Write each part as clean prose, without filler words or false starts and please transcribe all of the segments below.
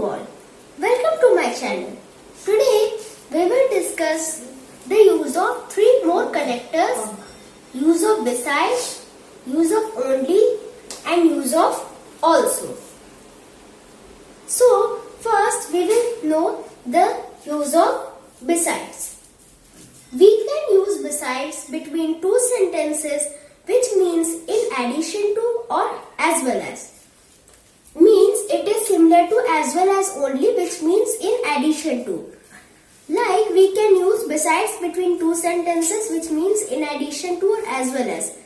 all. Welcome to my channel. Today we will discuss the use of three more connectors, use of besides, use of only and use of also. So first we will know the use of besides. We can use besides between two sentences, which means in addition to or as well as. Means it is similar to as well as only, which means in addition to. Like we can use besides between two sentences, which means in addition to or as well as.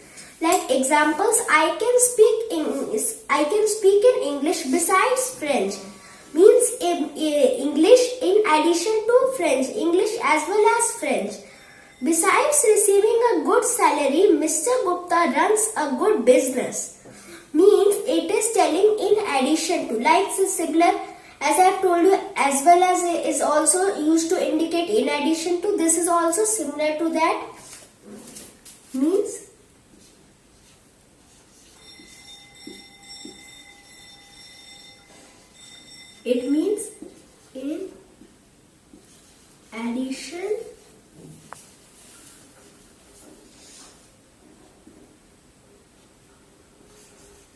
Like examples, I can speak in English besides French. Means English in addition to French, English as well as French. Besides receiving a good salary, Mr. Gupta runs a good business. Means it is telling in addition to. Like the similar, as I have told you, as well as is also used to indicate in addition to. This is also similar to that. Means it means in addition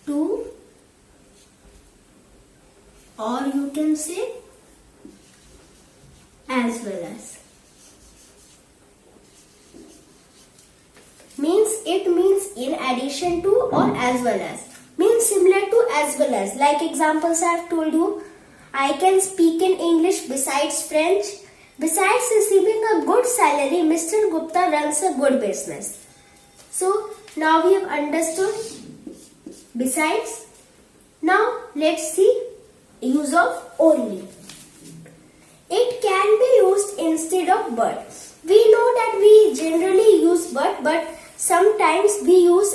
to, or you can say as well as. Means it means in addition to or as well as. Means similar to as well as. Like examples I have told you, I can speak in English besides French. Besides receiving a good salary, Mr. Gupta runs a good business. So now we have understood besides. Now let's see use of only. It can be used instead of but. We know that we generally use but sometimes we use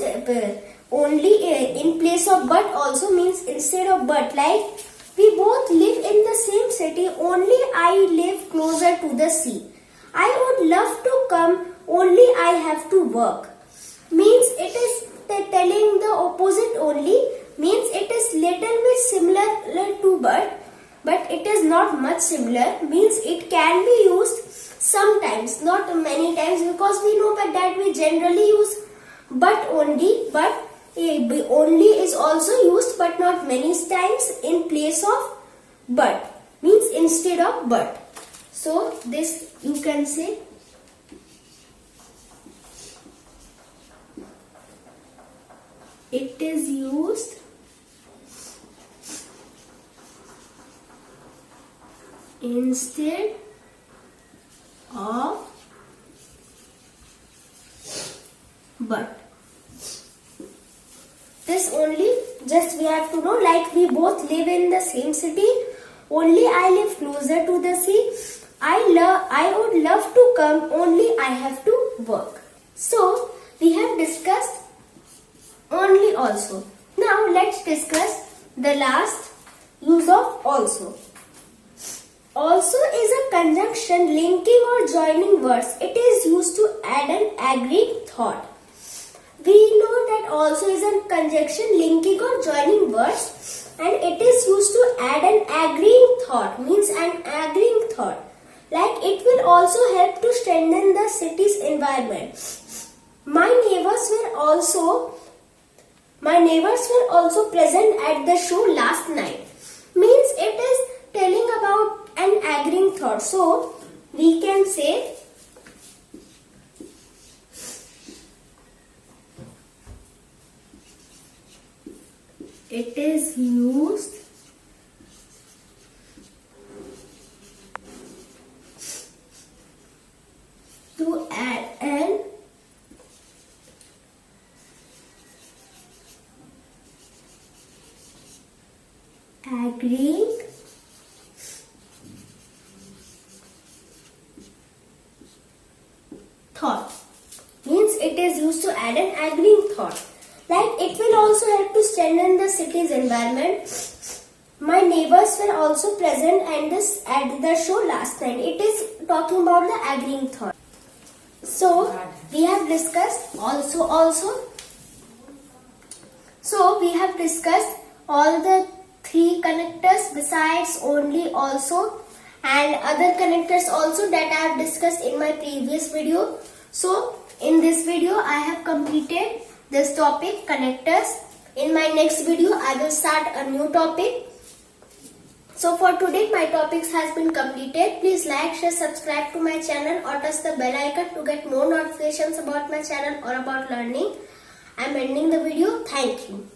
only in place of but also, means instead of but. Like we both live in the same city, only I live closer to the sea. I would love to come, only I have to work. Means it is telling the opposite only. Means it is little bit similar to but it is not much similar. Means it can be used sometimes, not many times, because we know that we generally use but only. But only is also used, but not many times in place of but. Means instead of but. So this you can say it is used instead of but. This only, just we have to know, like we both live in the same city, only I live closer to the sea. I would love to come, only I have to work. So we have discussed only also. Now let's discuss the last use of also. Also is a conjunction linking or joining words. It is used to add an agreeing thought. We know that also is a conjunction linking or joining words, and it is used to add an agreeing thought. Means an agreeing thought. Like it will also help to strengthen the city's environment. My neighbors were also present at the show last night. Means it is telling about an agreeing thought. So we can say it is used to add an agreeing thought. Means it is used to add an agreeing thought. Like it will also help to strengthen the city's environment. My neighbors were also present at the show last night. It is talking about the agreeing thought. So we have discussed also. So we have discussed all the 3 connectors besides only, also, and other connectors also that I have discussed in my previous video. So in this video I have completed this topic, connectors. In my next video I will start a new topic. So for today my topics has been completed. Please like, share, subscribe to my channel or touch the bell icon to get more notifications about my channel or about learning. I am ending the video. Thank you.